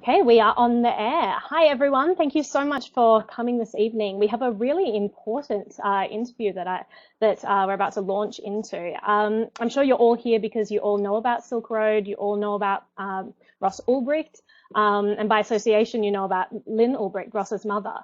Okay, we are on the air. Hi, everyone. Thank you so much for coming this evening. We have a really important interview that we're about to launch into. I'm sure you're all here because you all know about Silk Road. You all know about Ross Ulbricht, and by association, you know about Lyn Ulbricht, Ross's mother.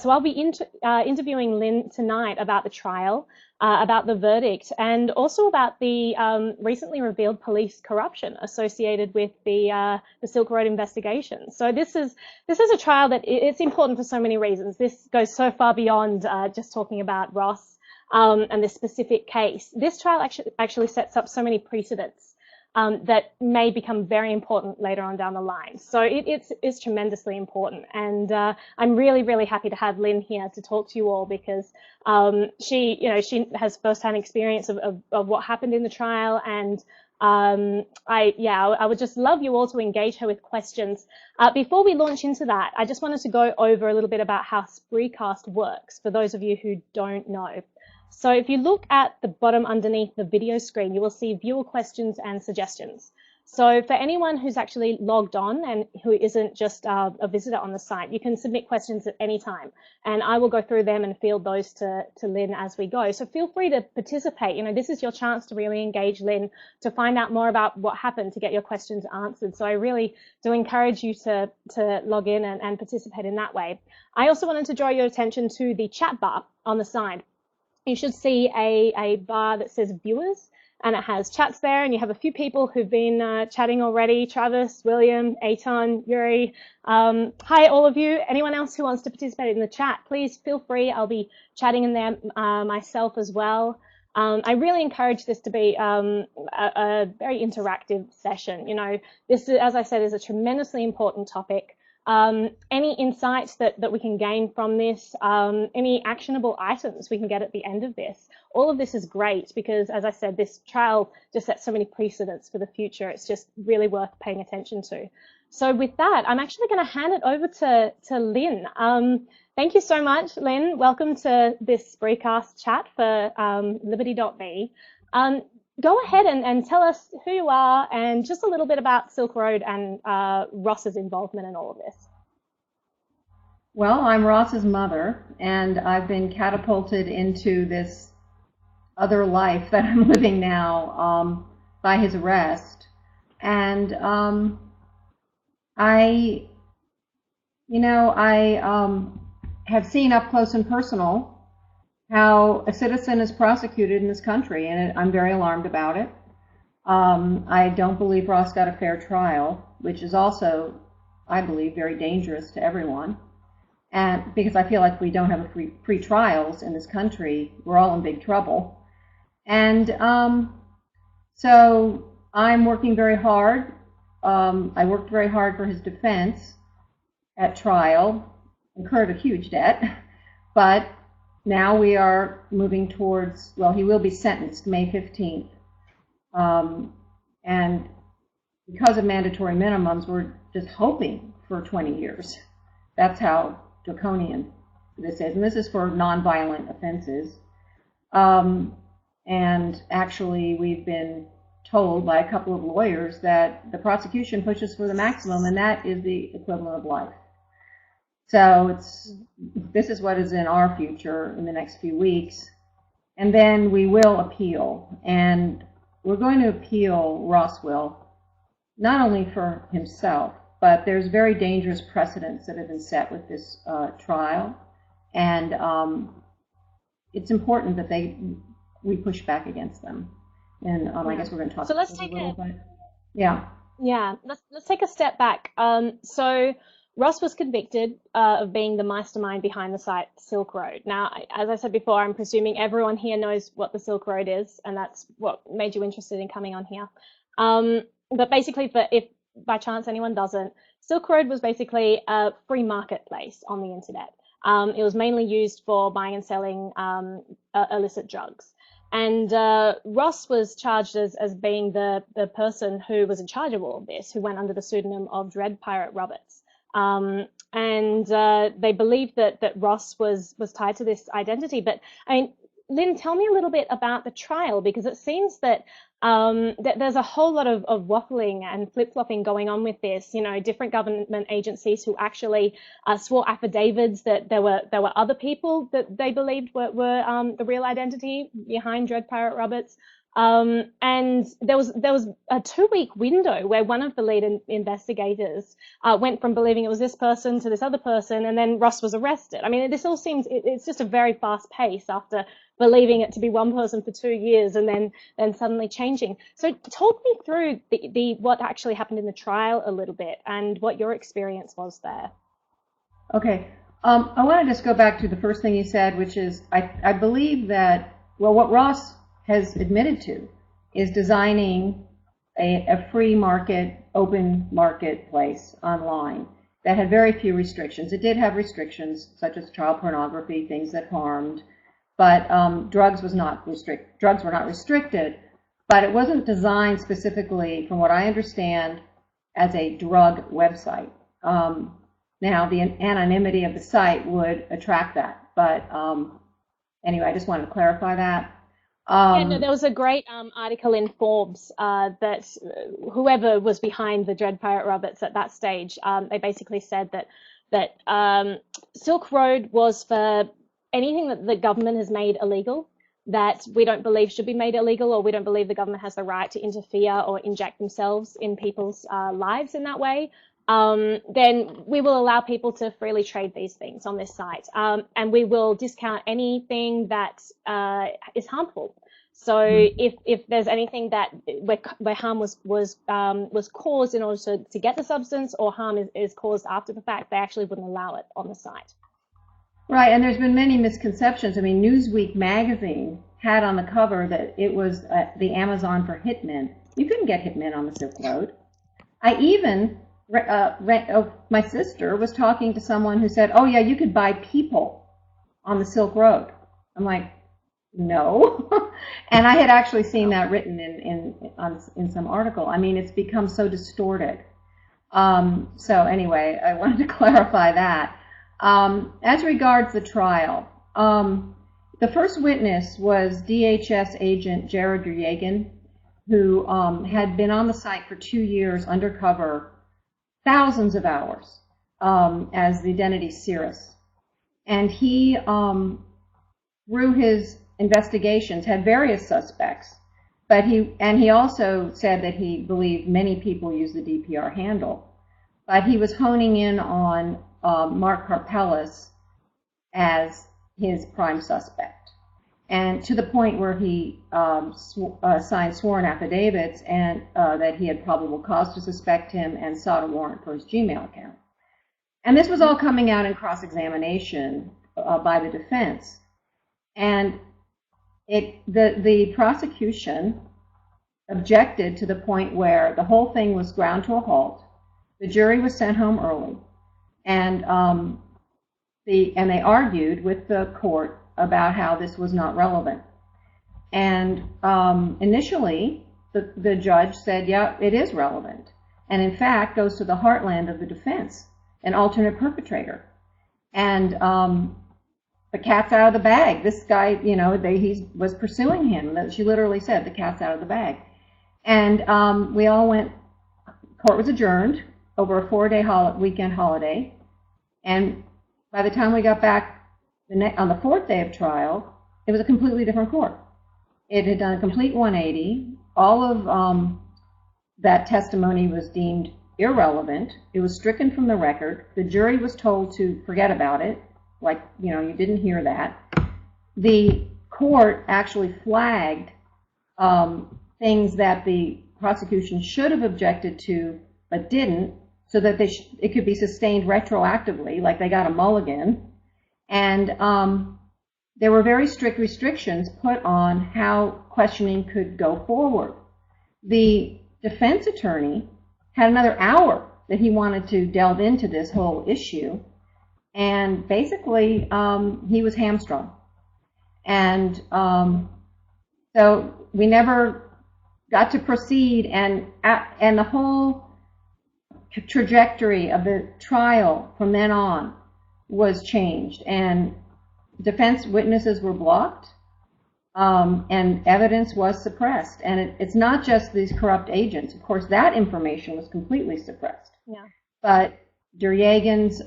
So I'll be interviewing Lynn tonight about the trial, about the verdict, and also about the recently revealed police corruption associated with the Silk Road investigation. So this is a trial that it's important for so many reasons. This goes so far beyond just talking about Ross and this specific case. This trial actually sets up so many precedents that may become very important later on down the line. So it's tremendously important. And I'm really, really happy to have Lynn here to talk to you all because she has firsthand experience of what happened in the trial. And I would just love you all to engage her with questions. Before we launch into that, I just wanted to go over a little bit about how Spreecast works for those of you who don't know. So if you look at the bottom underneath the video screen, you will see viewer questions and suggestions. So for anyone who's actually logged on and who isn't just a visitor on the site, you can submit questions at any time, and I will go through them and field those to Lynn as we go. So feel free to participate. You know, this is your chance to really engage Lynn, to find out more about what happened, to get your questions answered. So I really do encourage you to log in and participate in that way. I also wanted to draw your attention to the chat bar on the side. You should see a bar that says viewers, and it has chats there, and you have a few people who've been chatting already: Travis, William, Eitan, Yuri. Hi, all of you. Anyone else who wants to participate in the chat, please feel free. I'll be chatting in there myself as well. I really encourage this to be a very interactive session. You know, this, as I said, is a tremendously important topic. Any insights that we can gain from this, any actionable items we can get at the end of this. All of this is great because, as I said, this trial just sets so many precedents for the future. It's just really worth paying attention to. So with that, I'm actually going to hand it over to Lynn. Thank you so much, Lynn. Welcome to this Spreecast chat for Liberty.me. Go ahead and tell us who you are and just a little bit about Silk Road and Ross's involvement in all of this. Well, I'm Ross's mother, and I've been catapulted into this other life that I'm living now by his arrest. And I have seen up close and personal how a citizen is prosecuted in this country, and I'm very alarmed about it. I don't believe Ross got a fair trial, which is also, I believe, very dangerous to everyone. And because I feel like if we don't have free trials in this country, we're all in big trouble. And so I'm working very hard. I worked very hard for his defense at trial, incurred a huge debt, but now we are moving towards, well, he will be sentenced May 15th. And because of mandatory minimums, we're just hoping for 20 years. That's how draconian this is. And this is for nonviolent offenses. And actually, we've been told by a couple of lawyers that the prosecution pushes for the maximum, and that is the equivalent of life. So this is what is in our future in the next few weeks. And then we will appeal. And we're going to appeal, Ross will, not only for himself, but there's very dangerous precedents that have been set with this trial. And it's important that we push back against them. And I guess we're going to talk about this a little bit. Yeah. Yeah, let's take a step back. So Ross was convicted of being the mastermind behind the site Silk Road. Now, as I said before, I'm presuming everyone here knows what the Silk Road is, and that's what made you interested in coming on here. But basically, if by chance anyone doesn't, Silk Road was basically a free marketplace on the internet. It was mainly used for buying and selling illicit drugs. And Ross was charged as being the person who was in charge of all of this, who went under the pseudonym of Dread Pirate Roberts. And they believed that Ross was tied to this identity. But I mean, Lynn, tell me a little bit about the trial, because it seems that that there's a whole lot of waffling and flip-flopping going on with this. You know, different government agencies who actually swore affidavits that there were other people that they believed were the real identity behind Dread Pirate Roberts. And there was a 2-week window where one of the lead investigators went from believing it was this person to this other person, and then Ross was arrested. I mean, this all seems, it's just a very fast pace after believing it to be one person for 2 years and then suddenly changing. So talk me through the what actually happened in the trial a little bit and what your experience was there. Okay. I want to just go back to the first thing you said, which is I believe that, well, what Ross has admitted to is designing a free market, open marketplace online that had very few restrictions. It did have restrictions such as child pornography, things that harmed, but drugs were not restricted, but it wasn't designed specifically, from what I understand, as a drug website. Now, the anonymity of the site would attract that, but anyway, I just wanted to clarify that. Yeah, no, there was a great article in Forbes that whoever was behind the Dread Pirate Roberts at that stage, they basically said that Silk Road was for anything that the government has made illegal, that we don't believe should be made illegal, or we don't believe the government has the right to interfere or inject themselves in people's lives in that way. Then we will allow people to freely trade these things on this site, and we will discount anything that is harmful. So if there's anything that where harm was caused in order to get the substance, or harm is caused after the fact, they actually wouldn't allow it on the site. Right, and there's been many misconceptions. I mean, Newsweek magazine had on the cover that it was the Amazon for hitmen. You couldn't get hitmen on the Silk Road. I even my sister was talking to someone who said, "Oh yeah, you could buy people on the Silk Road." I'm like, no. And I had actually seen that written in some article. I mean, it's become so distorted. So anyway, I wanted to clarify that. As regards the trial, the first witness was DHS agent Jared Yegan, who had been on the site for 2 years undercover, thousands of hours, as the identity Cirrus. And he, through his investigations, had various suspects, but he also said that he believed many people use the DPR handle, but he was honing in on Mark Karpelis as his prime suspect, and to the point where he signed sworn affidavits and that he had probable cause to suspect him and sought a warrant for his Gmail account. And this was all coming out in cross-examination by the defense. And the prosecution objected to the point where the whole thing was ground to a halt. The jury was sent home early, and they argued with the court about how this was not relevant. And initially, the judge said, yeah, it is relevant, and in fact goes to the heartland of the defense, an alternate perpetrator. And the cat's out of the bag. This guy, you know, he was pursuing him. She literally said, the cat's out of the bag. And we all went, court was adjourned over a 4-day weekend holiday. And by the time we got back on the 4th day of trial, it was a completely different court. It had done a complete 180. All of that testimony was deemed irrelevant. It was stricken from the record. The jury was told to forget about it. Like, you know, you didn't hear that. The court actually flagged things that the prosecution should have objected to but didn't, so that it could be sustained retroactively, like they got a mulligan. And there were very strict restrictions put on how questioning could go forward. The defense attorney had another hour that he wanted to delve into this whole issue. And basically, he was hamstrung. And so we never got to proceed, and the whole trajectory of the trial from then on was changed. And defense witnesses were blocked. and evidence was suppressed. And it's not just these corrupt agents. Of course, that information was completely suppressed. Yeah. But Duryagan's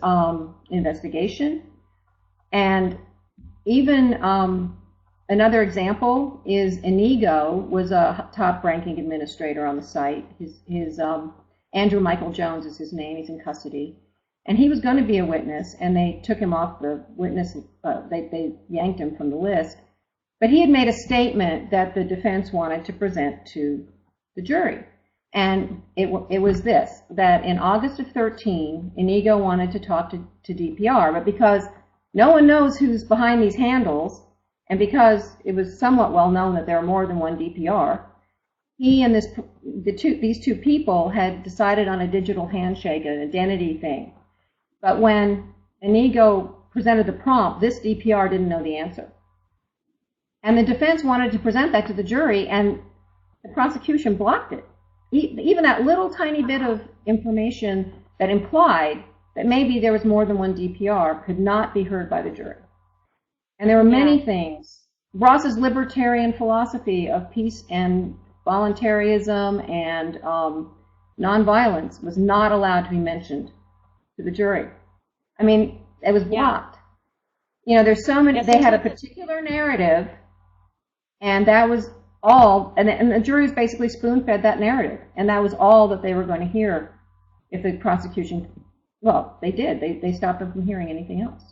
investigation, and even another example is Inigo was a top-ranking administrator on the site. His Andrew Michael Jones is his name. He's in custody. And he was going to be a witness, and they took him off the witness, they yanked him from the list. But he had made a statement that the defense wanted to present to the jury. And it was this, that in August of 13, Inigo wanted to talk to DPR, but because no one knows who's behind these handles, and because it was somewhat well known that there are more than one DPR, he and these two people had decided on a digital handshake, an identity thing. But when Inigo presented the prompt, this DPR didn't know the answer. And the defense wanted to present that to the jury, and the prosecution blocked it. Even that little tiny bit of information that implied that maybe there was more than one DPR could not be heard by the jury. And there were many things. Ross's libertarian philosophy of peace and voluntarism and nonviolence was not allowed to be mentioned to the jury. I mean, it was blocked. You know, there's so many, they had a particular narrative, and that was all, and the jury was basically spoon-fed that narrative, and that was all that they were going to hear if the prosecution, well, they did. They stopped them from hearing anything else.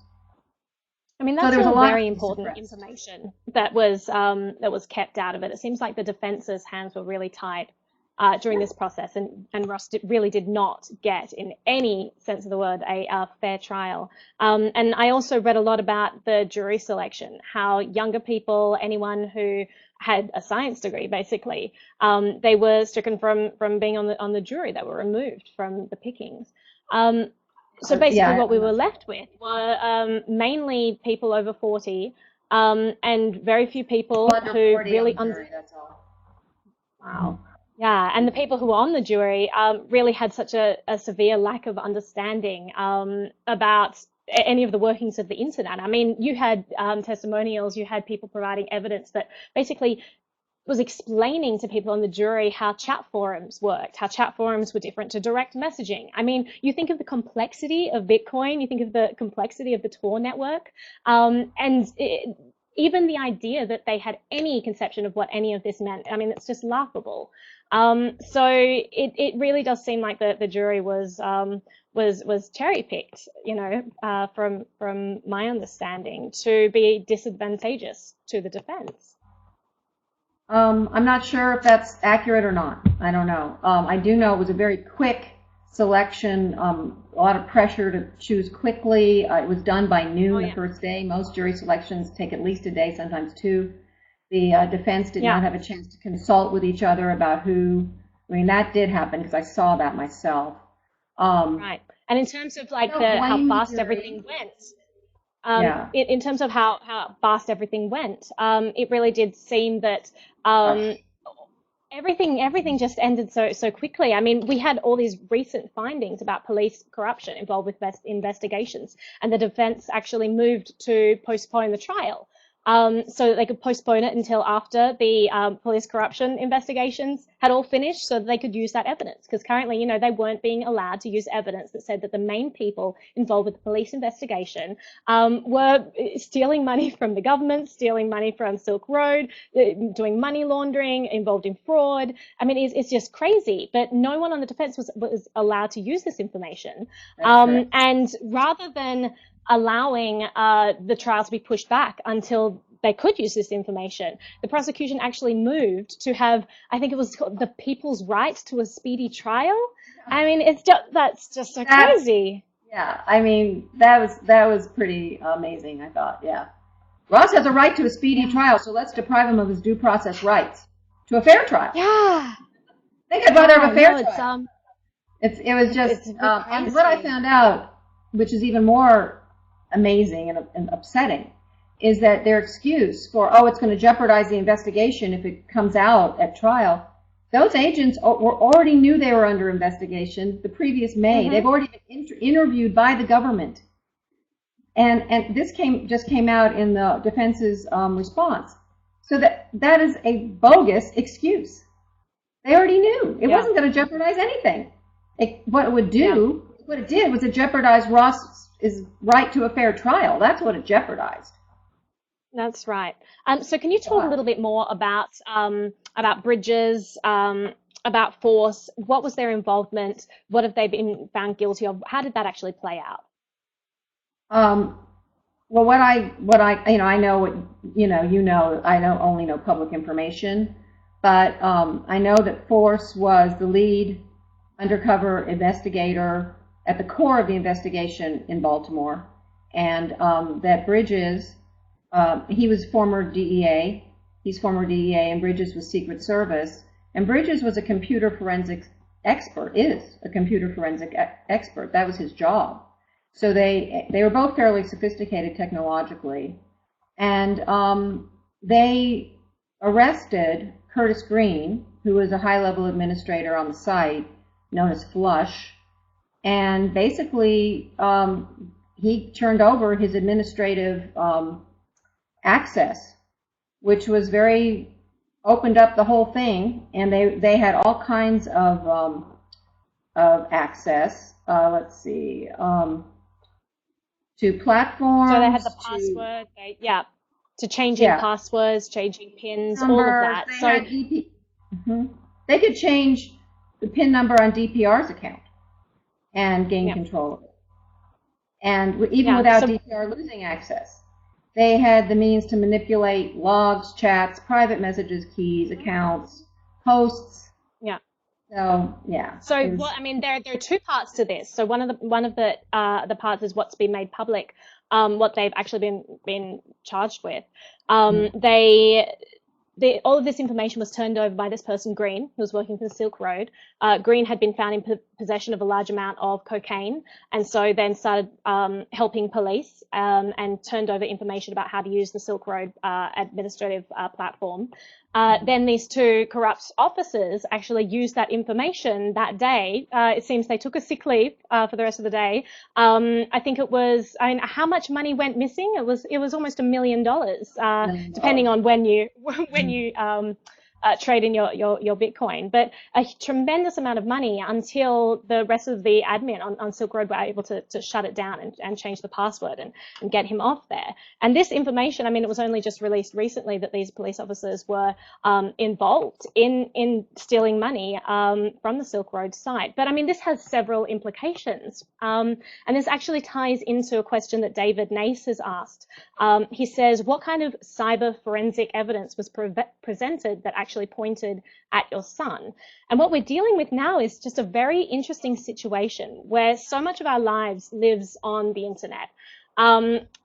I mean, that's all very important information that was kept out of it. It seems like the defense's hands were really tied during this process, and Ross really did not get, in any sense of the word, a fair trial. And I also read a lot about the jury selection, how younger people, anyone who had a science degree, basically, they were stricken from being on the jury. They were removed from the pickings. So basically what we were left with were mainly people over 40 and very few people who really... that's all. Wow. Yeah, and the people who were on the jury really had such a severe lack of understanding about any of the workings of the internet. I mean, you had testimonials, you had people providing evidence that basically was explaining to people on the jury how chat forums worked, how chat forums were different to direct messaging. I mean, you think of the complexity of Bitcoin, you think of the complexity of the Tor network, even the idea that they had any conception of what any of this meant, I mean, it's just laughable. So it really does seem like the jury was cherry picked, you know, from my understanding, to be disadvantageous to the defense. I'm not sure if that's accurate or not. I don't know. I do know it was a very quick selection, a lot of pressure to choose quickly. It was done by noon the first day. Most jury selections take at least a day, sometimes two. The defense did not have a chance to consult with each other about who. I mean, that did happen because I saw that myself. Right. And in terms of like how fast everything went, in terms of how fast everything went, it really did seem that everything just ended so quickly. I mean, we had all these recent findings about police corruption involved with investigations, and the defense actually moved to postpone the trial. So that they could postpone it until after the police corruption investigations had all finished, so that they could use that evidence. Because currently, you know, they weren't being allowed to use evidence that said that the main people involved with the police investigation were stealing money from the government, stealing money from Silk Road, doing money laundering, involved in fraud. I mean, it's just crazy. But no one on the defense was allowed to use this information. And rather than allowing the trial to be pushed back until they could use this information, the prosecution actually moved to have, I think it was called the people's right to a speedy trial. I mean, that's just so crazy. Yeah, I mean, that was pretty amazing, I thought. Yeah, Ross has a right to a speedy trial, so let's deprive him of his due process rights to a fair trial. Yeah, I think I'd rather have a fair trial. It was just, and what I found out, which is even more amazing and upsetting, is that their excuse for, it's going to jeopardize the investigation if it comes out at trial. Those agents already knew they were under investigation the previous May. They've already been interviewed by the government. And this just came out in the defense's response. So that is a bogus excuse. They already knew. It wasn't going to jeopardize anything. What it did was it jeopardized Ross's right to a fair trial. That's what it jeopardized. That's right. So can you talk a little bit more about Bridges, about Force? What was their involvement? What have they been found guilty of? How did that actually play out? Well, what I I know what I don't only know public information, but I know that Force was the lead undercover investigator at the core of the investigation in Baltimore, and that Bridges, he was former DEA. He's former DEA, and Bridges was Secret Service. And Bridges was a computer forensics expert. Is a computer forensic expert. That was his job. So they were both fairly sophisticated technologically, and they arrested Curtis Green, who was a high-level administrator on the site, known as Flush, and basically he turned over his administrative access, which was opened up the whole thing, and they had all kinds of access. Let's see. To platforms. So they had the password, to changing passwords, changing pins, all of that. They could change the PIN number on DPR's account and gain control of it. And even without DPR losing access, they had the means to manipulate logs, chats, private messages, keys, accounts, posts. Yeah. So yeah. So there are two parts to this. So one of the parts is what's been made public, what they've actually been charged with. All of this information was turned over by this person, Green, who was working for the Silk Road. Green had been found in possession of a large amount of cocaine, and so then started helping police and turned over information about how to use the Silk Road administrative platform. Then these two corrupt officers actually used that information that day. It seems they took a sick leave for the rest of the day. I think it was, how much money went missing? It was almost $1 million, depending on when you trade in your Bitcoin, but a tremendous amount of money until the rest of the admin on Silk Road were able to shut it down and change the password and get him off there. And this information, it was only just released recently that these police officers were involved in stealing money from the Silk Road site. But this has several implications. And this actually ties into a question that David Nace has asked. He says, what kind of cyber forensic evidence was presented that actually pointed at your son? And what we're dealing with now is just a very interesting situation where so much of our lives lives on the internet.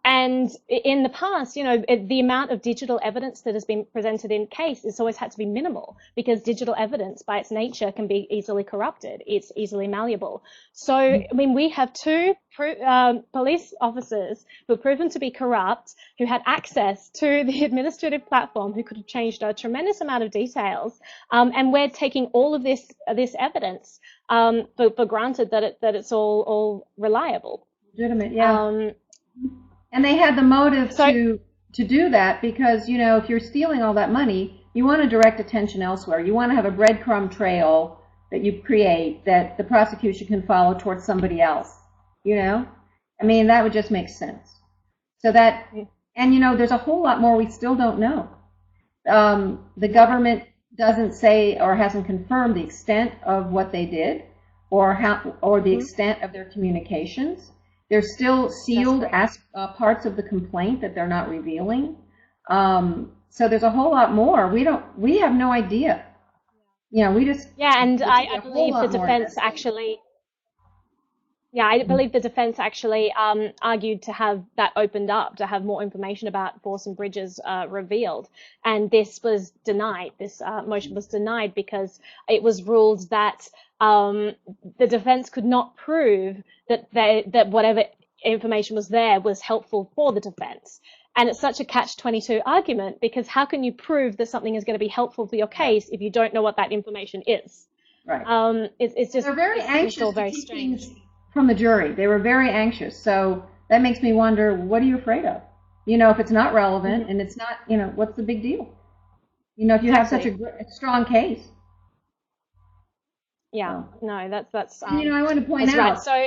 And in the past, the amount of digital evidence that has been presented in case has always had to be minimal, because digital evidence by its nature can be easily corrupted. It's easily malleable. So, we have two police officers who are proven to be corrupt, who had access to the administrative platform, who could have changed a tremendous amount of details. And we're taking all of this evidence for granted that it's all reliable. Legitimate, yeah. And they had the motive to do that because, if you're stealing all that money, you want to direct attention elsewhere. You want to have a breadcrumb trail that you create that the prosecution can follow towards somebody else, that would just make sense. So that, and there's a whole lot more we still don't know. The government doesn't say or hasn't confirmed the extent of what they did or the extent of their communications. There's still sealed parts of the complaint that they're not revealing. So there's a whole lot more. We have no idea. We just... Yeah, and I believe the defense actually... Yeah, I believe the defense actually argued to have that opened up, to have more information about Force and Bridges revealed. And this was denied. This motion was denied because it was ruled that the defense could not prove that whatever information was there was helpful for the defense. And it's such a catch-22 argument, because how can you prove that something is going to be helpful for your case if you don't know what that information is? Right. It's just... They're very anxious all very to keep strange. Things from the jury. They were very anxious. So that makes me wonder, what are you afraid of? If it's not relevant and it's not, what's the big deal? You know, if you have such Exactly. a strong case. Yeah, So, no, that's and, you know, I want to point that's right. out So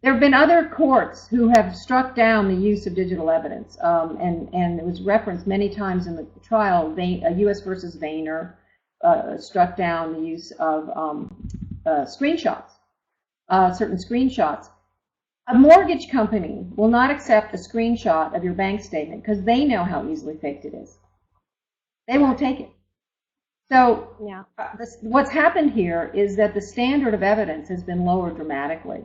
there have been other courts who have struck down the use of digital evidence, and it was referenced many times in the trial. U.S. versus Vayner struck down the use of screenshots, certain screenshots. A mortgage company will not accept a screenshot of your bank statement because they know how easily faked it is. They won't take it. So yeah, what's happened here is that the standard of evidence has been lowered dramatically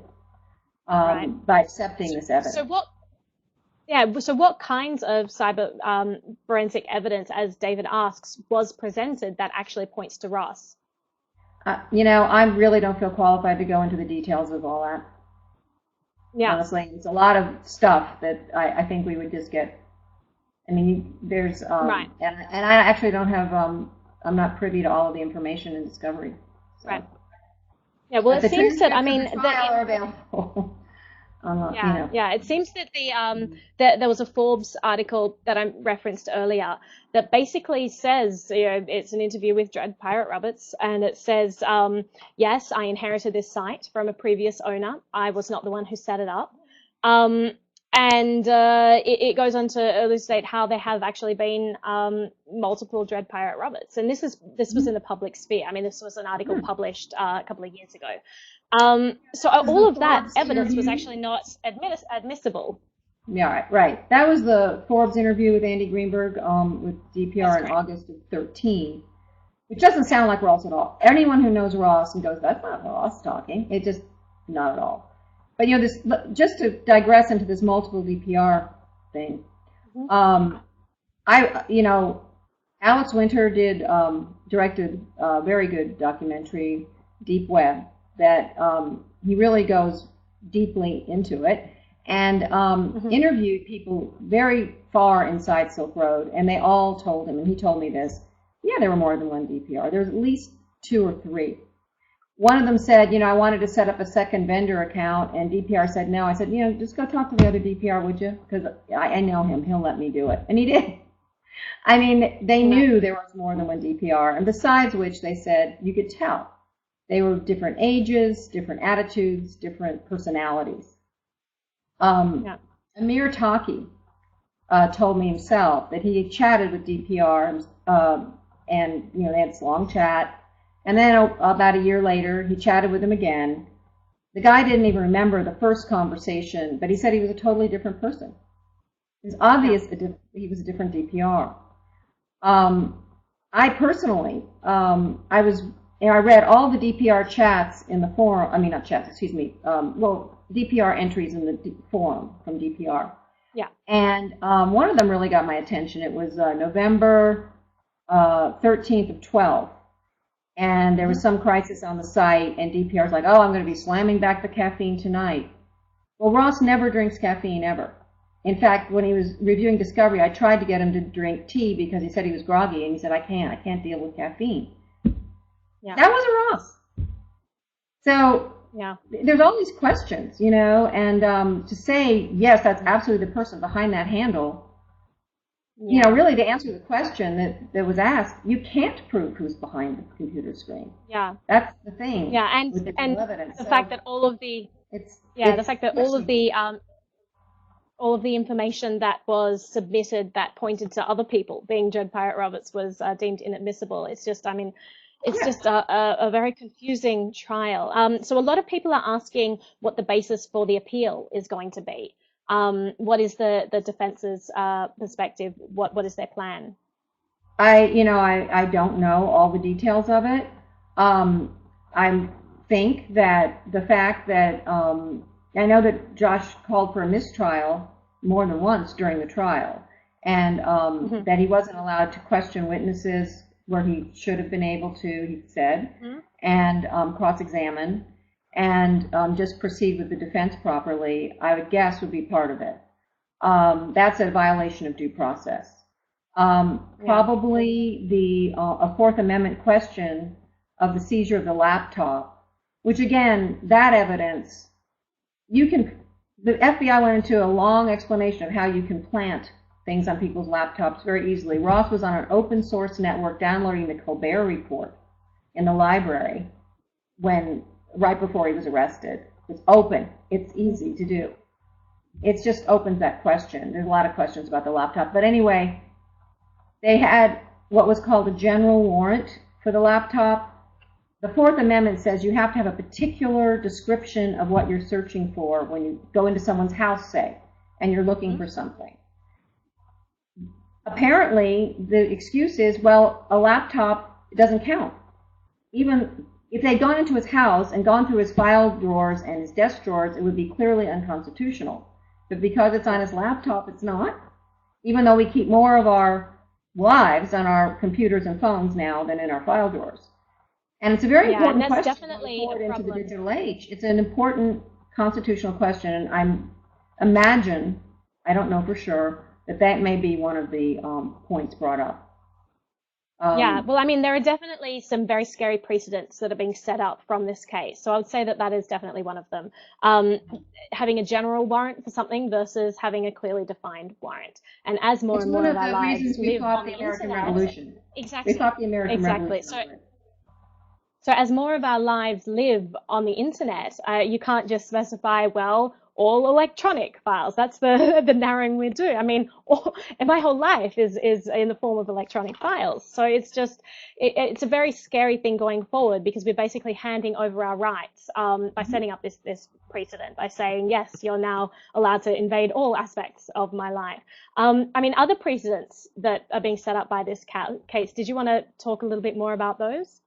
right. by accepting this evidence. So what kinds of cyber forensic evidence, as David asks, was presented that actually points to Ross? You know, I really don't feel qualified to go into the details of all that. Yeah, Honestly, it's a lot of stuff that I think we would just get. I mean, there's right, and I actually don't have I'm not privy to all of the information in discovery. So. right. Yeah, well, But it the seems that, I transcripts of mean, the that trial are available. You know. yeah, it seems that that there was a Forbes article that I referenced earlier that basically says, you know, it's an interview with Dread Pirate Roberts, and it says, yes, I inherited this site from a previous owner. I was not the one who set it up. Um, and it goes on to elucidate how there have actually been multiple Dread Pirate Roberts, and this was in the public sphere. I mean, this was an article published a couple of years ago. So That was all the of that Forbes evidence was interview. actually not admissible. Yeah, right. That was the Forbes interview with Andy Greenberg with That's DPR in correct. August of 13, which doesn't Yeah. sound like Ross at all. Anyone who knows Ross and goes, that's not Ross talking, it just, not at all. But, you know, this, just to digress into this multiple DPR thing, Mhm. you know, Alex Winter directed a very good documentary, Deep Web, that he really goes deeply into it and Mhm. interviewed people very far inside Silk Road, and they all told him, and he told me this, yeah, there were more than one DPR. There's at least 2 or 3. One of them said, you know, I wanted to set up a second vendor account, and DPR said no. I said, you know, just go talk to the other DPR, would you? Because I know him. He'll let me do it. And he did. I mean, they Right. knew there was more than one DPR, and besides which they said you could tell. They were different ages, different attitudes, different personalities. Yeah. Amir Taki told me himself that he had chatted with DPR, and you know they had this long chat, and then about a year later he chatted with him again. The guy didn't even remember the first conversation, but he said he was a totally different person. It's Yeah. obvious he was a different DPR. I personally, I was, you know, I read all the DPR chats in the forum. I mean, not chats, excuse me. Well, DPR entries in the forum from DPR. Yeah. And one of them really got my attention. It was November 13th of 12. And there was some crisis on the site, and DPR's like, oh, I'm going to be slamming back the caffeine tonight. Well, Ross never drinks caffeine ever. In fact, when he was reviewing Discovery, I tried to get him to drink tea because he said he was groggy, and he said, I can't deal with caffeine. Yeah. That wasn't Ross. So Yeah. there's all these questions, you know, and to say, yes, that's absolutely the person behind that handle, you know, Yeah. really to answer the question that was asked, you can't prove who's behind the computer screen. Yeah. That's the thing Yeah. with digital And evidence. the So fact that all of the the it's fact that questionable. all of the information that was submitted that pointed to other people being Dread Pirate Roberts was deemed inadmissible. It's just, I mean, it's Yeah. just a very confusing trial. So a lot of people are asking what the basis for the appeal is going to be. What is the defense's perspective? What is their plan? I don't know all the details of it. I think that the fact that I know that Josh called for a mistrial more than once during the trial, and Hmm. that he wasn't allowed to question witnesses where he should have been able to, he said, Hmm. and cross-examine, and just proceed with the defense properly, I would guess would be part of it. That's a violation of due process. Yeah. Probably a Fourth Amendment question of the seizure of the laptop, which again, that evidence, the FBI went into a long explanation of how you can plant things on people's laptops very easily. Ross was on an open source network downloading the Colbert Report in the library right before he was arrested. It's open. It's easy to do. It just opens that question. There's a lot of questions about the laptop. But anyway, they had what was called a general warrant for the laptop. The Fourth Amendment says you have to have a particular description of what you're searching for when you go into someone's house, say, and you're looking for something. Apparently, the excuse is, well, a laptop doesn't count. Even if they'd gone into his house and gone through his file drawers and his desk drawers, it would be clearly unconstitutional. But because it's on his laptop, it's not, even though we keep more of our lives on our computers and phones now than in our file drawers. And it's a very important question definitely forward into the digital age. It's an important constitutional question, and I imagine, I don't know for sure, that may be one of the points brought up. Yeah, well, I mean, there are definitely some very scary precedents that are being set up from this case. So I would say that is definitely one of them. Having a general warrant for something versus having a clearly defined warrant. And as more and more of our lives live on the internet, exactly, we fought the American Revolution. So as more of our lives live on the internet, you can't just specify, well, all electronic files. That's the narrowing we do. I mean, my whole life is in the form of electronic files. So it's just, it's a very scary thing going forward, because we're basically handing over our rights by setting up this precedent, by saying, yes, you're now allowed to invade all aspects of my life. I mean, other precedents that are being set up by this case, did you want to talk a little bit more about those?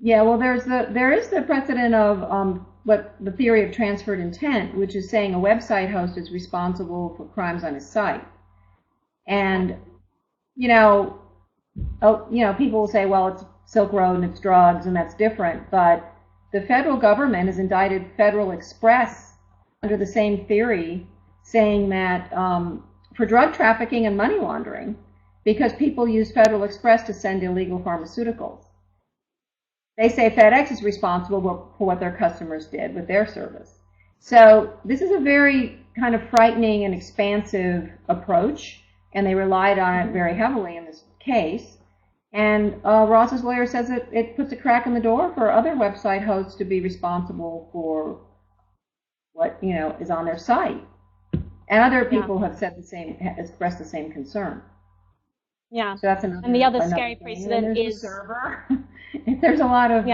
Yeah, well, there is the precedent of what the theory of transferred intent, which is saying a website host is responsible for crimes on his site. And people will say, well, it's Silk Road and it's drugs and that's different, but the federal government has indicted Federal Express under the same theory, saying that for drug trafficking and money laundering, because people use Federal Express to send illegal pharmaceuticals. They say FedEx is responsible for what their customers did with their service. So this is a very kind of frightening and expansive approach, and they relied on it very heavily in this case. And Ross's lawyer says that it puts a crack in the door for other website hosts to be responsible for what is on their site. And other people have said expressed the same concern. Yeah. So that's another. And the other scary precedent is server. There's a lot of.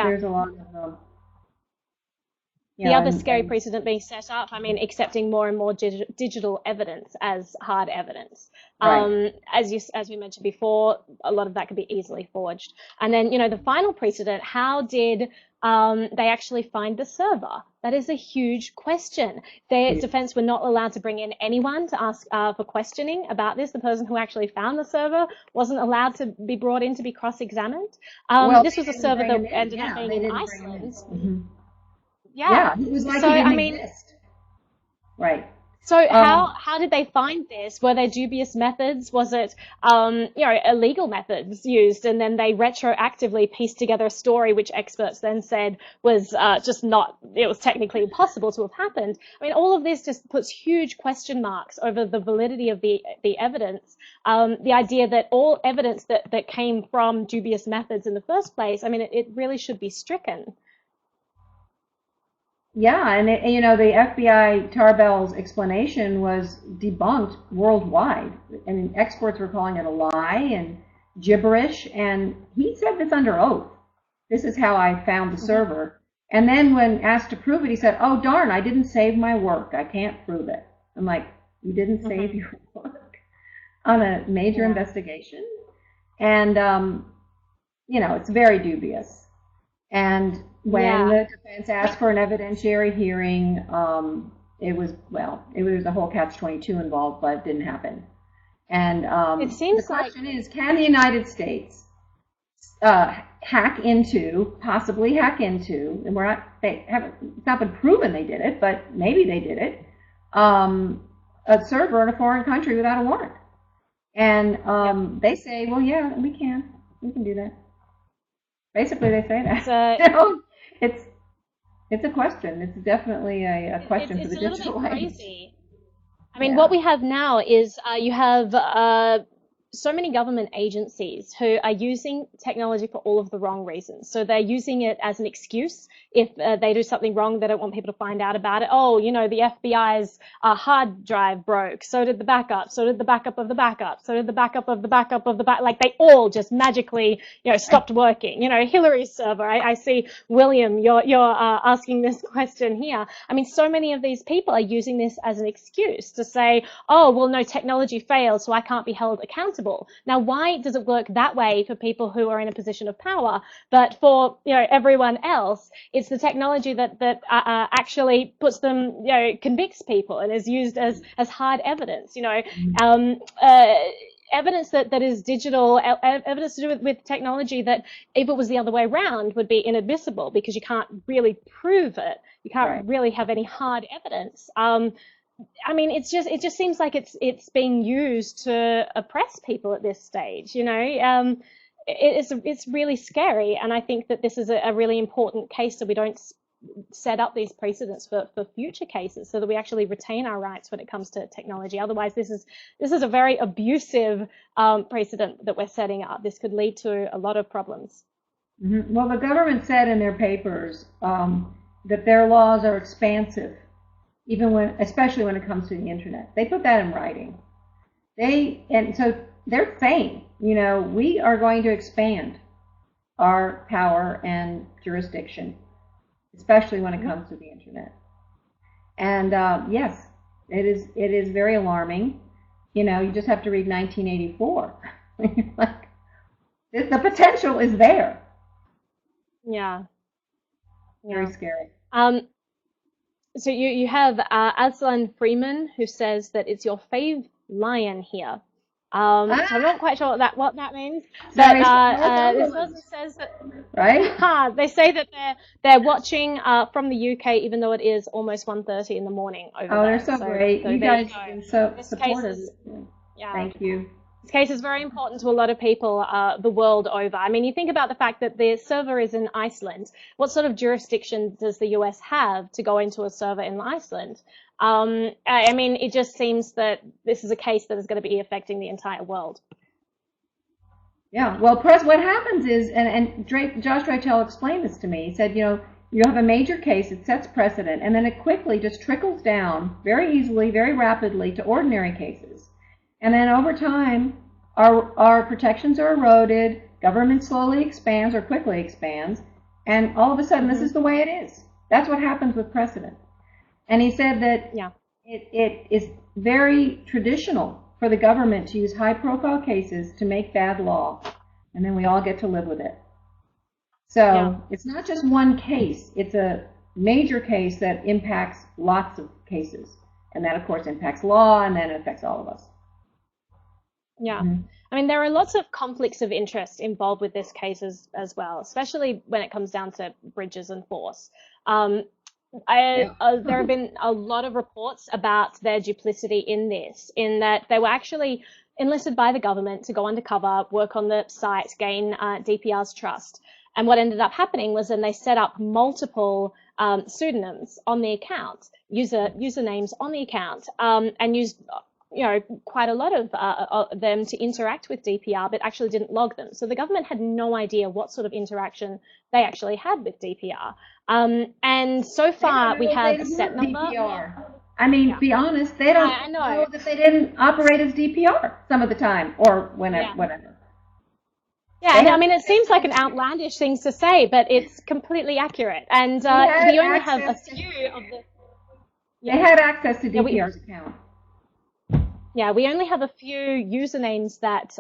The other scary precedent being set up, I mean, accepting more and more digital evidence as hard evidence. Right. As we mentioned before, a lot of that could be easily forged. And then, the final precedent, how did they actually find the server? That is a huge question. Their defense were not allowed to bring in anyone to ask for questioning about this. The person who actually found the server wasn't allowed to be brought in to be cross-examined. This was a server that ended up being in Iceland. Mm-hmm. Yeah. It was like so, he didn't exist. Right. So how did they find this? Were there dubious methods? Was it, illegal methods used? And then they retroactively pieced together a story which experts then said was it was technically impossible to have happened. I mean, all of this just puts huge question marks over the validity of the evidence. The idea that all evidence that came from dubious methods in the first place, I mean, it really should be stricken. Yeah, and the FBI Tarbell's explanation was debunked worldwide. I mean, experts were calling it a lie and gibberish, and he said this under oath. This is how I found the server. And then when asked to prove it, he said, "Oh darn, I didn't save my work. I can't prove it." I'm like, "You didn't save your work on a major investigation?" And it's very dubious. And when the defense asked for an evidentiary hearing, it was a whole catch-22 involved, but it didn't happen. And it seems the question is, can the United States possibly hack into, and it's not been proven they did it, but maybe they did it, a server in a foreign country without a warrant? And they say, well, yeah, we can do that. Basically, they say that. It's a question. It's definitely a question for the digital age. Crazy. I mean, what we have now is you have so many government agencies who are using technology for all of the wrong reasons. So they're using it as an excuse. If they do something wrong, they don't want people to find out about it. Oh, you know, the FBI's hard drive broke. So did the backup. So did the backup of the backup. So did the backup of the backup of the back. Like they all just magically, you know, stopped working. You know, Hillary's server. I see William, you're asking this question here. I mean, so many of these people are using this as an excuse to say, oh, well, no, technology failed, so I can't be held accountable. Now, why does it work that way for people who are in a position of power, but for, you know, everyone else, it's the technology that actually puts them, you know, convicts people and is used as hard evidence, you know, evidence that is digital, evidence to do with technology that if it was the other way around would be inadmissible because you can't really prove it. You can't really have any hard evidence. I mean, it just seems like it's being used to oppress people at this stage. You know, it's really scary, and I think that this is a really important case, so we don't set up these precedents for future cases, so that we actually retain our rights when it comes to technology. Otherwise, this is a very abusive precedent that we're setting up. This could lead to a lot of problems. Mm-hmm. Well, the government said in their papers that their laws are expansive, especially when it comes to the internet. They put that in writing. And so they're saying, you know, we are going to expand our power and jurisdiction, especially when it comes to the internet. And yes, it is very alarming. You know, you just have to read 1984. Like, the potential is there. Yeah. Very scary. So you have Aslan Freeman, who says that it's your fave lion here. So I'm not quite sure what that means. But this person says that they say that they're watching from the UK, even though it is almost 1:30 in the morning over there. Oh, they're so great. You guys have been so supportive. Yeah. Thank you. This case is very important to a lot of people the world over. I mean, you think about the fact that the server is in Iceland. What sort of jurisdiction does the US have to go into a server in Iceland? I mean, it just seems that this is a case that is going to be affecting the entire world. Yeah, well, what happens is, and Josh Reichel explained this to me. He said, you know, you have a major case, it sets precedent, and then it quickly just trickles down very easily, very rapidly to ordinary cases. And then over time, our protections are eroded, government slowly expands or quickly expands, and all of a sudden this is the way it is. That's what happens with precedent. And he said that it is very traditional for the government to use high-profile cases to make bad law, and then we all get to live with it. So it's not just one case. It's a major case that impacts lots of cases. And that, of course, impacts law, and then it affects all of us. Yeah. I mean, there are lots of conflicts of interest involved with this case as well, especially when it comes down to Bridges and Force. There have been a lot of reports about their duplicity in this, in that they were actually enlisted by the government to go undercover, work on the site, gain DPR's trust. And what ended up happening was then they set up multiple pseudonyms on the account, usernames on the account, and used, you know, quite a lot of them to interact with DPR, but actually didn't log them. So the government had no idea what sort of interaction they actually had with DPR. And so far we have a set number. DPR. I mean, be honest, they don't know that they didn't operate as DPR some of the time, or whatever. Yeah, and I mean, it seems like an outlandish thing to say, but it's completely accurate. And we only have a few of the... They had access to DPR's account. Yeah, we only have a few usernames that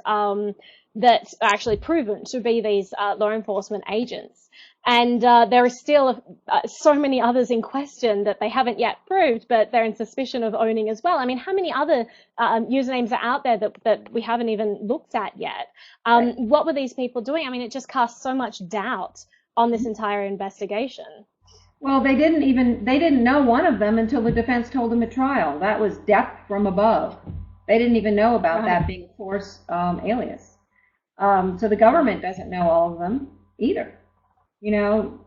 that are actually proven to be these law enforcement agents. And there are still so many others in question that they haven't yet proved, but they're in suspicion of owning as well. I mean, how many other usernames are out there that we haven't even looked at yet? What were these people doing? I mean, it just casts so much doubt on this entire investigation. Well, they didn't know one of them until the defense told them at trial. That was death from above. They didn't even know about that being a Force alias. So the government doesn't know all of them either. You know,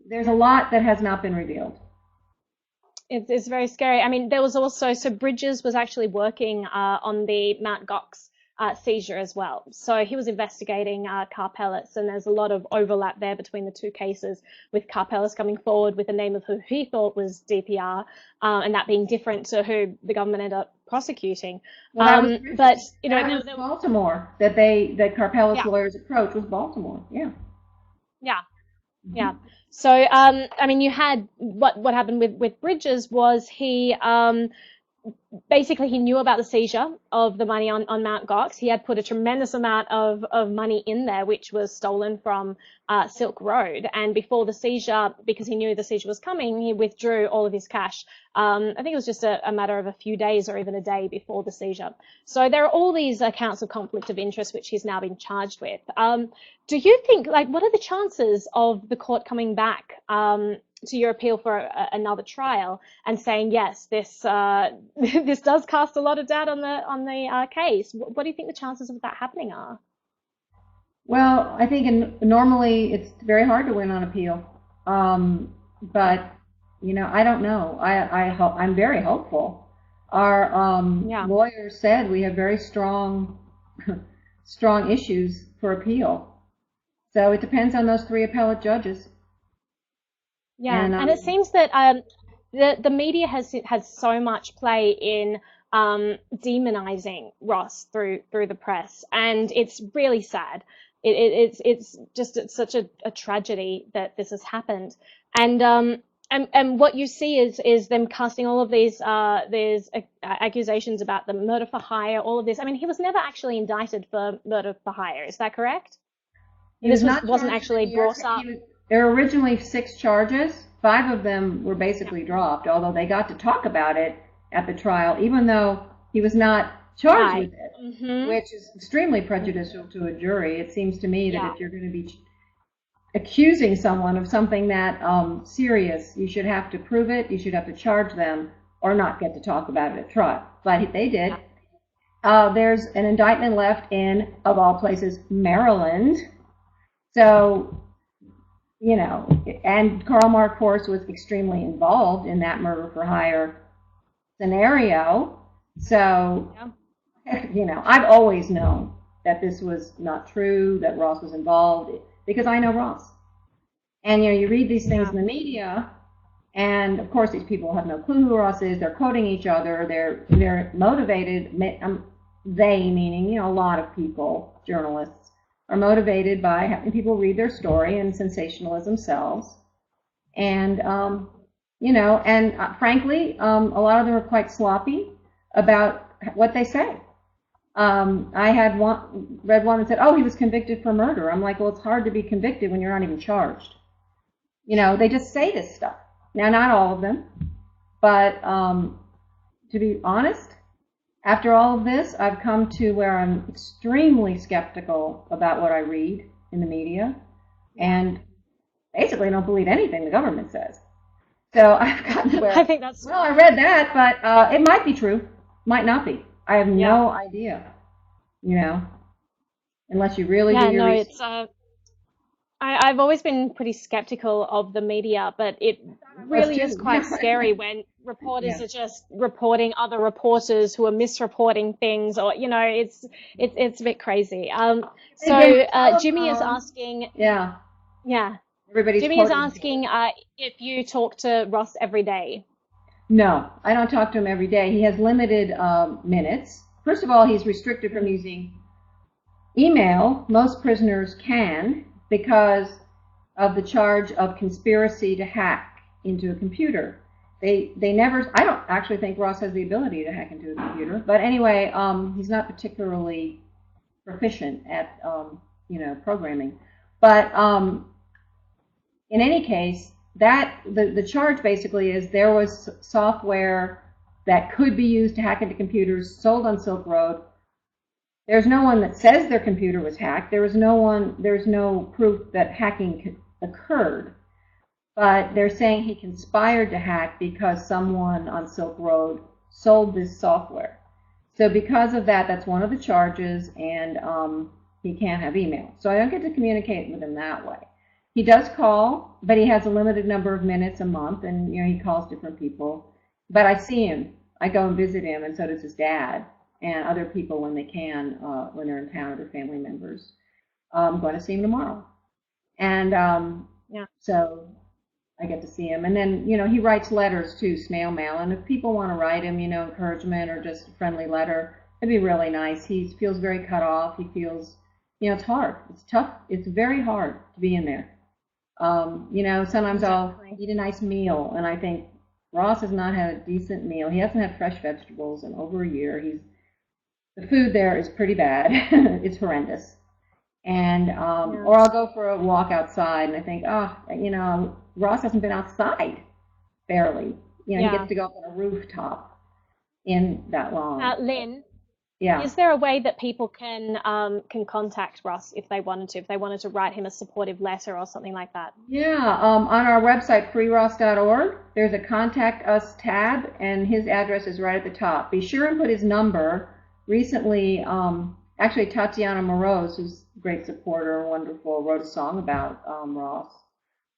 there's a lot that has not been revealed. It's very scary. I mean, there was also, so Bridges was actually working on the Mount Gox seizure as well. So he was investigating car pellets, and there's a lot of overlap there between the two cases, with car pellets coming forward with the name of who he thought was DPR, and that being different to who the government ended up prosecuting. Well, that was But, you know, that was Baltimore that Carpella's yeah, lawyers approach was Baltimore. Yeah. yeah. Mm-hmm. Yeah. So, I mean, you had what happened with Bridges was he basically he knew about the seizure of the money on Mount Gox. He had put a tremendous amount of money in there, which was stolen from Silk Road. And before the seizure, because he knew the seizure was coming, he withdrew all of his cash. I think it was just a matter of a few days or even a day before the seizure. So there are all these accounts of conflict of interest, which he's now been charged with. Do you think, like, what are the chances of the court coming back to your appeal for another trial and saying, yes, this this does cast a lot of doubt on the case? What do you think the chances of that happening are? Well, I think normally it's very hard to win on appeal, but I don't know. I'm very hopeful. Our Yeah. lawyers said we have very strong strong issues for appeal. So it depends on those three appellate judges. Yeah, And and it seems that the media has so much play in demonizing Ross through the press, and it's really sad. It's just such a tragedy that this has happened, and what you see is them casting all of these accusations about the murder for hire, all of this. I mean, he was never actually indicted for murder for hire. Is that correct? he was This not wasn't charged in actually New York. brought up. There were originally 6 charges. 5 of them were basically dropped, although they got to talk about it at the trial, even though he was not charged Right. with it, which is extremely prejudicial to a jury. It seems to me that Yeah. if you're going to be accusing someone of something that serious, you should have to prove it, you should have to charge them, or not get to talk about it at trial. But they did. There's an indictment left in, of all places, Maryland. So, and Karl Mark, of course, was extremely involved in that murder for hire scenario. So, I've always known that this was not true, that Ross was involved, because I know Ross. And, you read these things in the media, and of course these people have no clue who Ross is. They're quoting each other. They're motivated, they meaning, a lot of people, journalists, are motivated by having people read their story and sensationalism sells. And, frankly, a lot of them are quite sloppy about what they say. I had read one that said, oh, he was convicted for murder. I'm like, well, it's hard to be convicted when you're not even charged. They just say this stuff. Now, not all of them, but to be honest, after all of this, I've come to where I'm extremely skeptical about what I read in the media, and basically don't believe anything the government says. So I've gotten to where, I think that's well, I read that, but it might be true, might not be. I have no idea, unless you really do your research. it's I've always been pretty skeptical of the media, but it really is quite scary when reporters are just reporting other reporters who are misreporting things, or it's a bit crazy. Jimmy is asking. Yeah. Jimmy is asking if you talk to Ross every day. No, I don't talk to him every day. He has limited minutes. First of all, he's restricted from using email. Most prisoners can, because of the charge of conspiracy to hack into a computer. They never, I don't actually think Ross has the ability to hack into a computer, but anyway, he's not particularly proficient at, programming. But in any case, the charge basically is there was software that could be used to hack into computers sold on Silk Road. There's no one that says their computer was hacked. There's no proof that hacking occurred. But they're saying he conspired to hack because someone on Silk Road sold this software. So because of that, that's one of the charges, and he can't have email. So I don't get to communicate with him that way. He does call, but he has a limited number of minutes a month, and he calls different people. but I see him. I go and visit him, and so does his dad and other people when they can, when they're in town, or their family members. I'm going to see him tomorrow. And Yeah. so I get to see him. And then, he writes letters too, snail mail. And if people want to write him, encouragement or just a friendly letter, it'd be really nice. He feels very cut off. He feels, it's hard. It's tough. It's very hard to be in there. Sometimes I'll eat a nice meal, and I think Ross has not had a decent meal. He hasn't had fresh vegetables in over a year. The food there is pretty bad. It's horrendous. And or I'll go for a walk outside, and I think, Ross hasn't been outside barely. He gets to go up on a rooftop in that long. Lynn, Yeah. is there a way that people can contact Ross if they wanted to write him a supportive letter or something like that? Yeah, on our website, freeross.org, there's a Contact Us tab, and his address is right at the top. Be sure and put his number. Recently, actually, Tatiana Moroz, who's a great supporter, wonderful, wrote a song about Ross.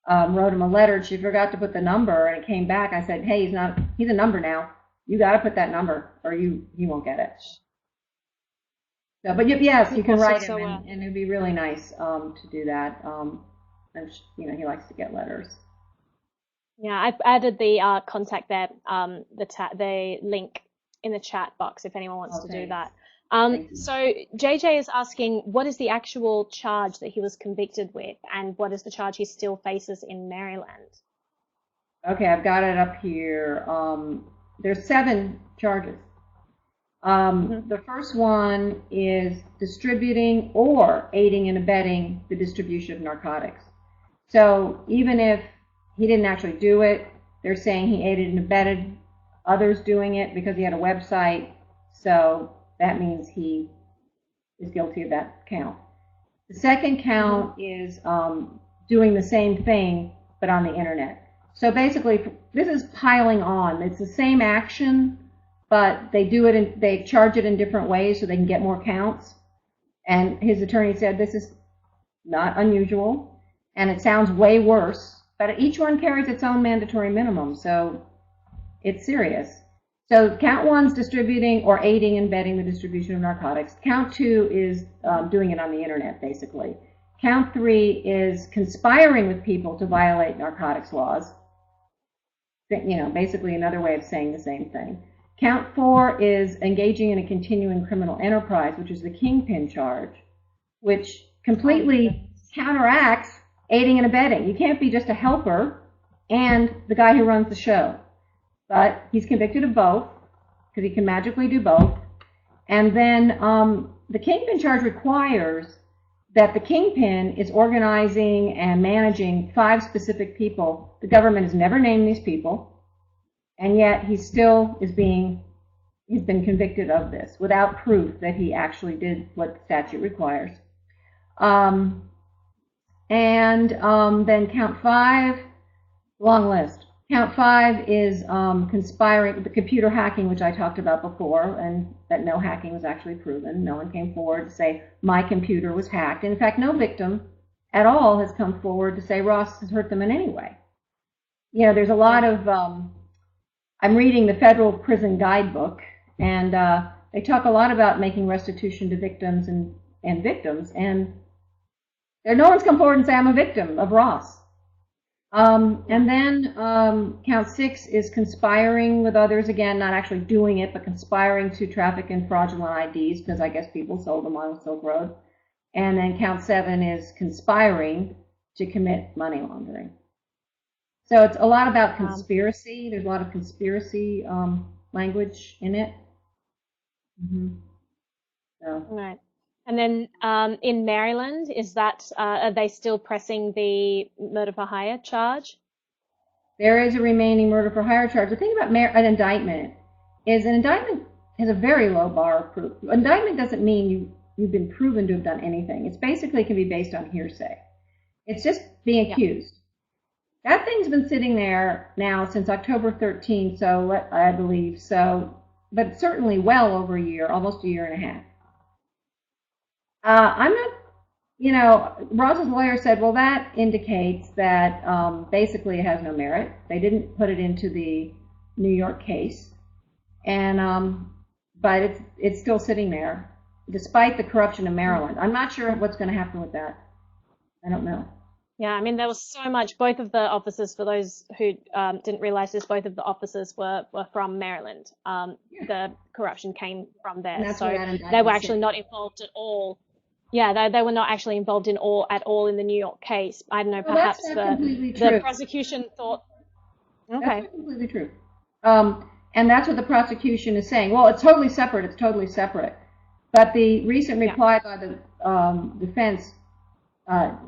Wrote him a letter. She forgot to put the number, and it came back. I said, hey, he's a number now. You got to put that number, or you won't get it. So, but yes, you can write him, and it'd be really nice to do that. And he likes to get letters. Yeah, I've added the contact there, the link in the chat box if anyone wants to do that. So JJ is asking, what is the actual charge that he was convicted with, and what is the charge he still faces in Maryland? Okay, I've got it up here. There's 7 charges. The first one is distributing or aiding and abetting the distribution of narcotics. So even if he didn't actually do it, they're saying he aided and abetted others doing it because he had a website. So that means he is guilty of that count. The second count is doing the same thing but on the internet. So basically, this is piling on. It's the same action, but they do it they charge it in different ways so they can get more counts. And his attorney said this is not unusual, and it sounds way worse, but each one carries its own mandatory minimum, so it's serious. So count 1's distributing or aiding and abetting the distribution of narcotics. Count 2 is doing it on the internet, basically. Count 3 is conspiring with people to violate narcotics laws. Basically another way of saying the same thing. Count 4 is engaging in a continuing criminal enterprise, which is the Kingpin Charge, which completely counteracts aiding and abetting. You can't be just a helper and the guy who runs the show. But he's convicted of both, because he can magically do both. And then the Kingpin Charge requires that the Kingpin is organizing and managing 5 specific people. The government has never named these people, and yet he's been convicted of this without proof that he actually did what the statute requires. Then count 5, long list. Count 5 is conspiring, the computer hacking, which I talked about before, and that no hacking was actually proven. No one came forward to say, my computer was hacked. In fact, no victim at all has come forward to say Ross has hurt them in any way. There's a lot of, I'm reading the Federal Prison Guidebook, and they talk a lot about making restitution to victims and victims, and no one's come forward and say, I'm a victim of Ross. And then count 6 is conspiring with others, again, not actually doing it, but conspiring to traffic in fraudulent IDs, because I guess people sold them on Silk Road. And then count 7 is conspiring to commit money laundering. So it's a lot about conspiracy. There's a lot of conspiracy language in it. So. Right. And then in Maryland, are they still pressing the murder for hire charge? There is a remaining murder for hire charge. The thing about an indictment is an indictment has a very low bar of proof. Indictment doesn't mean you've been proven to have done anything. It's basically can be based on hearsay. It's just being accused. That thing's been sitting there now since October 13th, so I believe so, but certainly well over a year, almost a year and a half. I'm not, Ross's lawyer said, well, that indicates that basically it has no merit. They didn't put it into the New York case, and but it's still sitting there, despite the corruption in Maryland. I'm not sure what's going to happen with that. I don't know. Yeah, I mean, there was so much. Both of the officers, for those who didn't realize this, both of the officers were from Maryland. The corruption came from And there, that's so where that they were indictment actually sits. not involved at all. Yeah, they were not actually involved at all in the New York case. I don't know, Well, that's perhaps not completely the true. prosecution thought, That's okay, not completely true. And that's what the prosecution is saying. Well, it's totally separate. It's totally separate. But the recent yeah, reply by the defense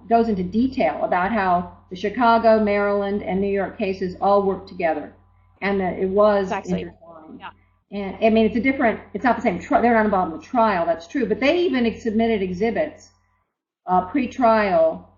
goes into detail about how the Chicago, Maryland, and New York cases all work together, and that it was exactly, intertwined. yeah, And I mean, it's not the same. They're not involved in the trial. That's true. But they even submitted exhibits pre-trial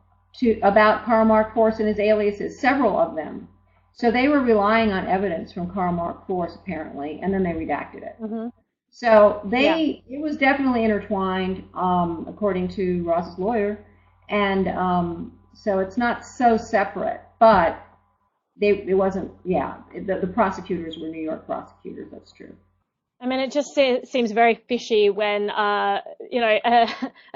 about Karl Mark Force and his aliases, several of them. So they were relying on evidence from Karl Mark Force apparently, and then they redacted it. hmm So yeah. it was definitely intertwined, according to Ross's lawyer, and so it's not so separate. But it wasn't. Yeah, the prosecutors were New York prosecutors. That's true. I mean, it just seems very fishy when, a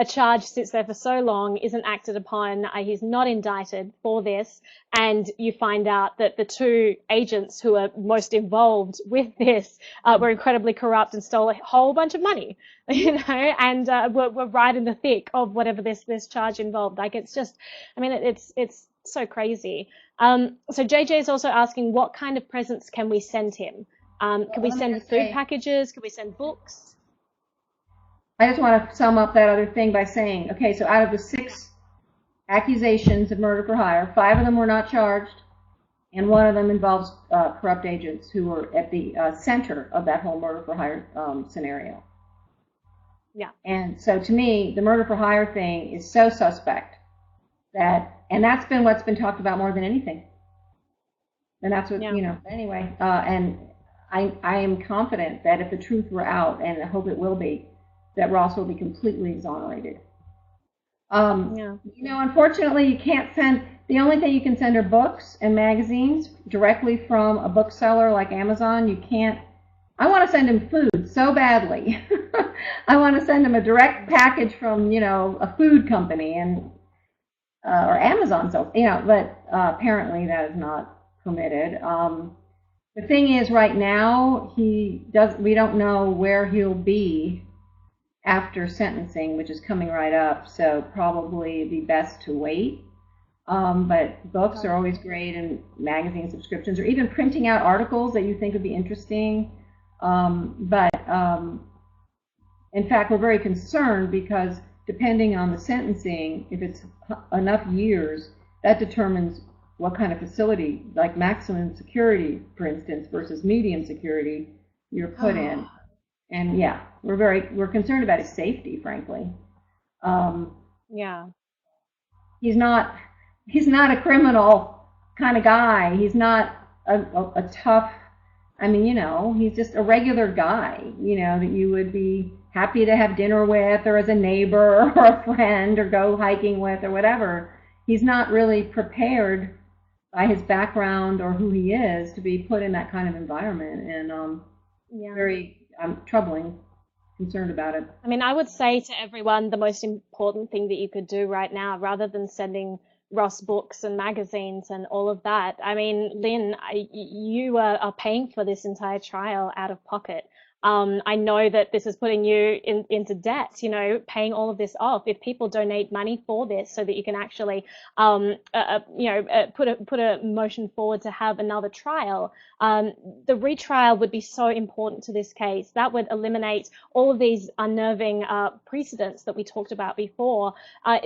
charge sits there for so long, isn't acted upon, he's not indicted for this, and you find out that the two agents who are most involved with this were incredibly corrupt and stole a whole bunch of money, and were right in the thick of whatever this charge involved. Like, it's just, I mean, it's so crazy. So JJ is also asking, what kind of presents can we send him? Can we Let me send just food say, packages? Can we send books? I just want to sum up that other thing by saying, okay, so out of the 6 accusations of murder for hire, 5 of them were not charged, and 1 of them involves corrupt agents who were at the center of that whole murder for hire scenario. Yeah, And so to me, the murder for hire thing is so suspect and that's been what's been talked about more than anything. And that's what, yeah, anyway, and I am confident that if the truth were out, and I hope it will be, that Ross will be completely exonerated. yeah. Unfortunately, you can't the only thing you can send are books and magazines directly from a bookseller like Amazon. You can't, I want to send him food so badly. I want to send him a direct package from, a food company or Amazon sells, but apparently that is not permitted. The thing is, right now, we don't know where he'll be after sentencing, which is coming right up, so probably it'd be best to wait. But books are always great, and magazine subscriptions, or even printing out articles that you think would be interesting. But in fact, we're very concerned because depending on the sentencing, if it's enough years, that determines what kind of facility, like maximum security, for instance, versus medium security, you're put in. And yeah, we're concerned about his safety, frankly. Yeah. He's not a criminal kind of guy. He's not a tough. I mean, he's just a regular guy. That you would be happy to have dinner with, or as a neighbor, or a friend, or go hiking with, or whatever. He's not really prepared by his background or who he is to be put in that kind of environment, and Yeah. very troubling. Concerned about it. I mean, I would say to everyone, the most important thing that you could do right now, rather than sending Ross books and magazines and all of that. I mean, Lynn, you are paying for this entire trial out of pocket. I know that this is putting you into debt, paying all of this off. If people donate money for this so that you can actually, put a motion forward to have another trial, the retrial would be so important to this case. That would eliminate all of these unnerving precedents that we talked about before.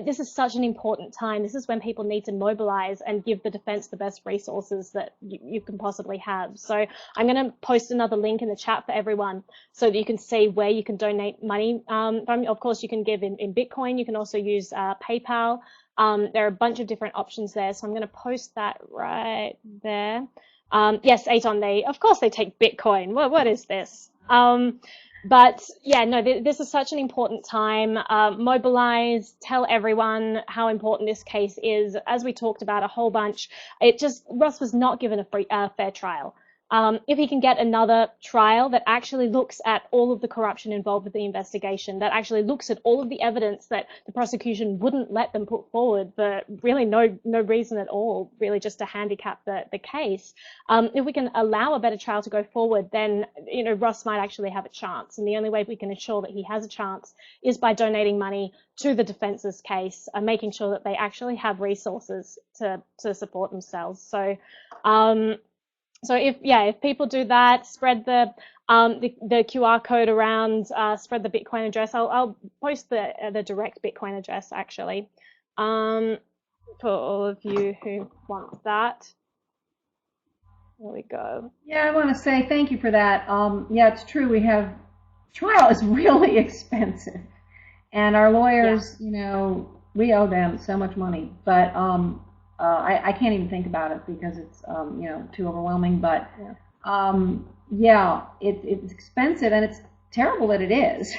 This is such an important time. This is when people need to mobilize and give the defense the best resources that you can possibly have. So I'm going to post another link in the chat for everyone so that you can see where you can donate money from. Of course, you can give in Bitcoin. You can also use PayPal. There are a bunch of different options there. So I'm going to post that right there. Yes, Aton, of course they take Bitcoin. What is this? But yeah, no, this is such an important time. Mobilize, tell everyone how important this case is. As we talked about a whole bunch, Ross was not given a fair trial. if he can get another trial that actually looks at all of the corruption involved with the investigation, that actually looks at all of the evidence that the prosecution wouldn't let them put forward for really no reason at all, really just to handicap the case. If we can allow a better trial to go forward, then, you know, Ross might actually have a chance. And the only way we can ensure that he has a chance is by donating money to the defense's case and making sure that they actually have resources to support themselves. So, so if people do that, spread the QR code around, spread the Bitcoin address. I'll post the direct Bitcoin address actually, for all of you who want that. There we go. Yeah, I want to say thank you for that. Yeah, it's true. Trial is really expensive, and our lawyers, you know, we owe them so much money, but I can't even think about it because it's you know, too overwhelming. But it's expensive, and it's terrible that it is.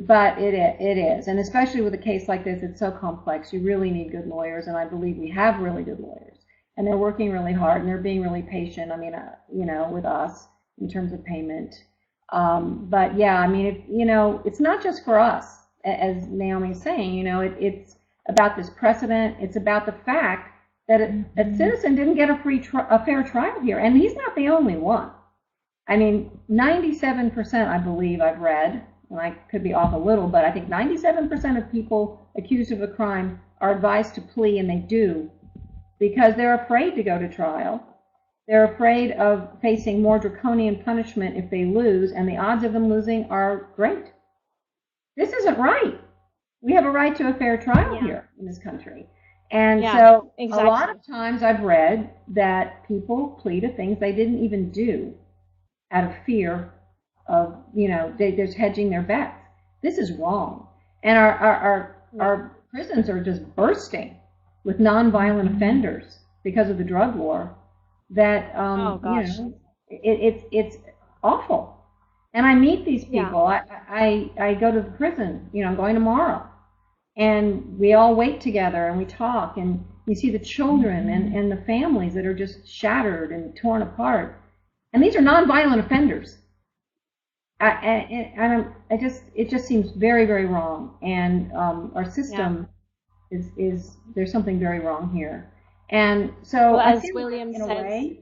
But it is, and especially with a case like this, it's so complex. You really need good lawyers, and I believe we have really good lawyers, and they're working really hard, and they're being really patient. I mean, you know, with us in terms of payment. But yeah, I mean, you know, it's not just for us, as Naomi is saying. You know, it's about this precedent. It's about the fact that a citizen didn't get a fair trial here, and he's not the only one. I mean, 97%, I believe I've read, and I could be off a little, but I think 97% of people accused of a crime are advised to plea, and they do, because they're afraid to go to trial. They're afraid of facing more draconian punishment if they lose, and the odds of them losing are great. This isn't right. We have a right to a fair trial here in this country. And so a lot of times I've read that people plead to things they didn't even do out of fear of, you know, they're hedging their bets. This is wrong. And our prisons are just bursting with nonviolent offenders because of the drug war. That you know, it's awful. And I meet these people. I go to the prison. You know, I'm going tomorrow, and we all wait together and we talk, and you see the children and the families that are just shattered and torn apart. And these are nonviolent offenders. It just seems very, very wrong. And our system is there's something very wrong here. And so well, as William says, in a way,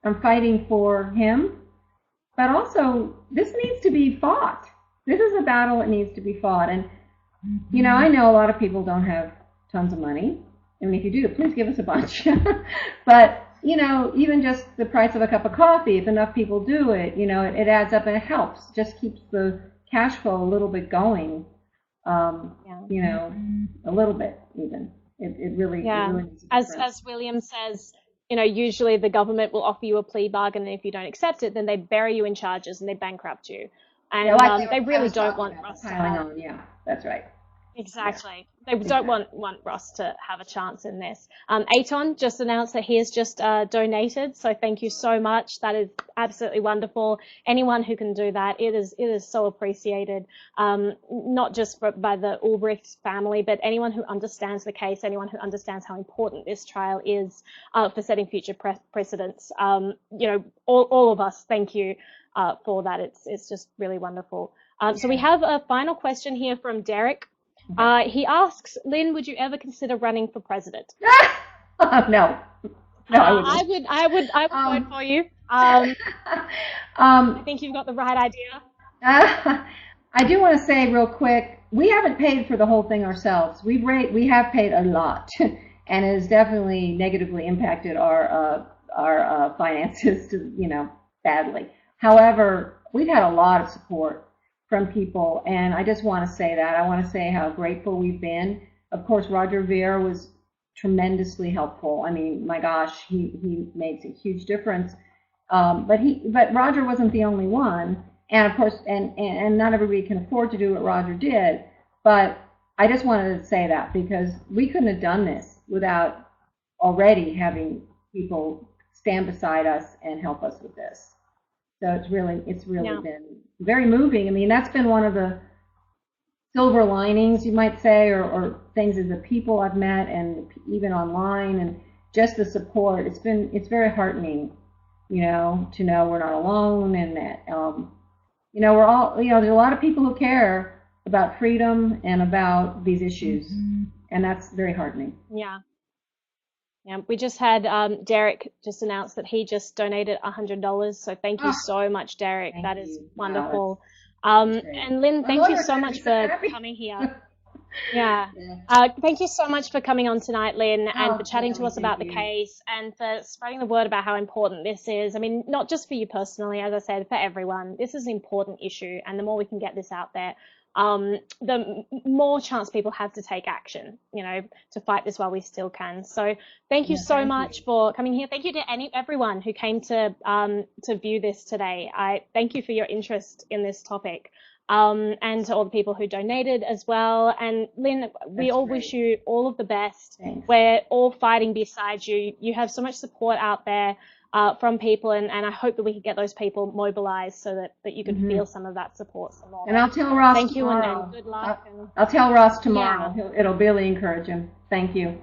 I'm fighting for him, but also this needs to be fought. This is a battle that needs to be fought. And, you know, I know a lot of people don't have tons of money. I mean, if you do, please give us a bunch. But, you know, even just the price of a cup of coffee, if enough people do it, you know, it adds up and it helps. Just keeps the cash flow a little bit going, you know, a little bit even. It really needs as William says, you know, usually the government will offer you a plea bargain, and if you don't accept it, then they bury you in charges and they bankrupt you. And they really don't want Ross to have. Yeah, that's right. Exactly. They don't want Ross to have a chance in this. Aton just announced that he has just donated, so thank you so much. That is absolutely wonderful. Anyone who can do that, it is so appreciated, not just by the Ulbricht family, but anyone who understands the case, anyone who understands how important this trial is for setting future precedents. You know, all of us, thank you for that. It's just really wonderful. So we have a final question here from Derek. He asks, Lynn, would you ever consider running for president? No, I wouldn't. I would vote for you. I think you've got the right idea. I do want to say real quick, we haven't paid for the whole thing ourselves. We have paid a lot, and it has definitely negatively impacted our finances, you know, badly. However, we've had a lot of support from people, and I just want to say that. I want to say how grateful we've been. Of course, Roger Ver was tremendously helpful. I mean, my gosh, he makes a huge difference. But Roger wasn't the only one, and of course, and not everybody can afford to do what Roger did. But I just wanted to say that because we couldn't have done this without already having people stand beside us and help us with this. So it's really been very moving. I mean, that's been one of the silver linings, you might say, or things as the people I've met and even online, and just the support. It's very heartening to know we're not alone, and that, we're all, there's a lot of people who care about freedom and about these issues, and that's very heartening. Yeah. Yeah, we just had Derek just announced that he just donated $100. So thank you Ah, so much, Derek. thank That is you. Wow, wonderful. that's great. And Lynn, My thank you lawyer's so gonna be much so for happy. coming here. Yeah. Yeah. Thank you so much for coming on tonight, Lynn, and for Oh, chatting to Naomi, us thank about the you. case and for spreading the word about how important this is. I mean, not just for you personally, as I said, for everyone. This is an important issue, and the more we can get this out there, the more chance people have to take action, to fight this while we still can. So thank you Yeah, so thank you. much for coming here. Thank you to everyone who came to view this today. I thank you for your interest in this topic. And to all the people who donated as well. And Lynn, we That's all great. wish you all of the best. Thanks. We're all fighting beside you. You have so much support out there from people, and I hope that we can get those people mobilized so that you can feel some of that support some more. And I'll tell Ross Thank you, and tomorrow. good luck. And I'll tell Ross tomorrow. yeah, It'll really encourage him. Thank you.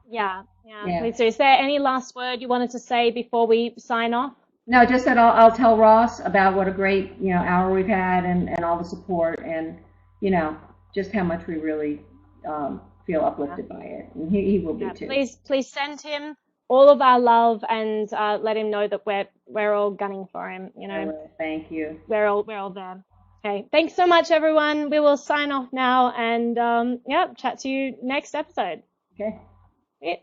yeah, Yeah. please do. Is there any last word you wanted to say before we sign off? No, just that I'll tell Ross about what a great, hour we've had, and all the support, and, just how much we really feel uplifted by it. And he will be Yeah, too. please send him all of our love and let him know that we're all gunning for him. Thank you. We're all there. Okay, thanks so much, everyone. We will sign off now and chat to you next episode. Okay. Yeah.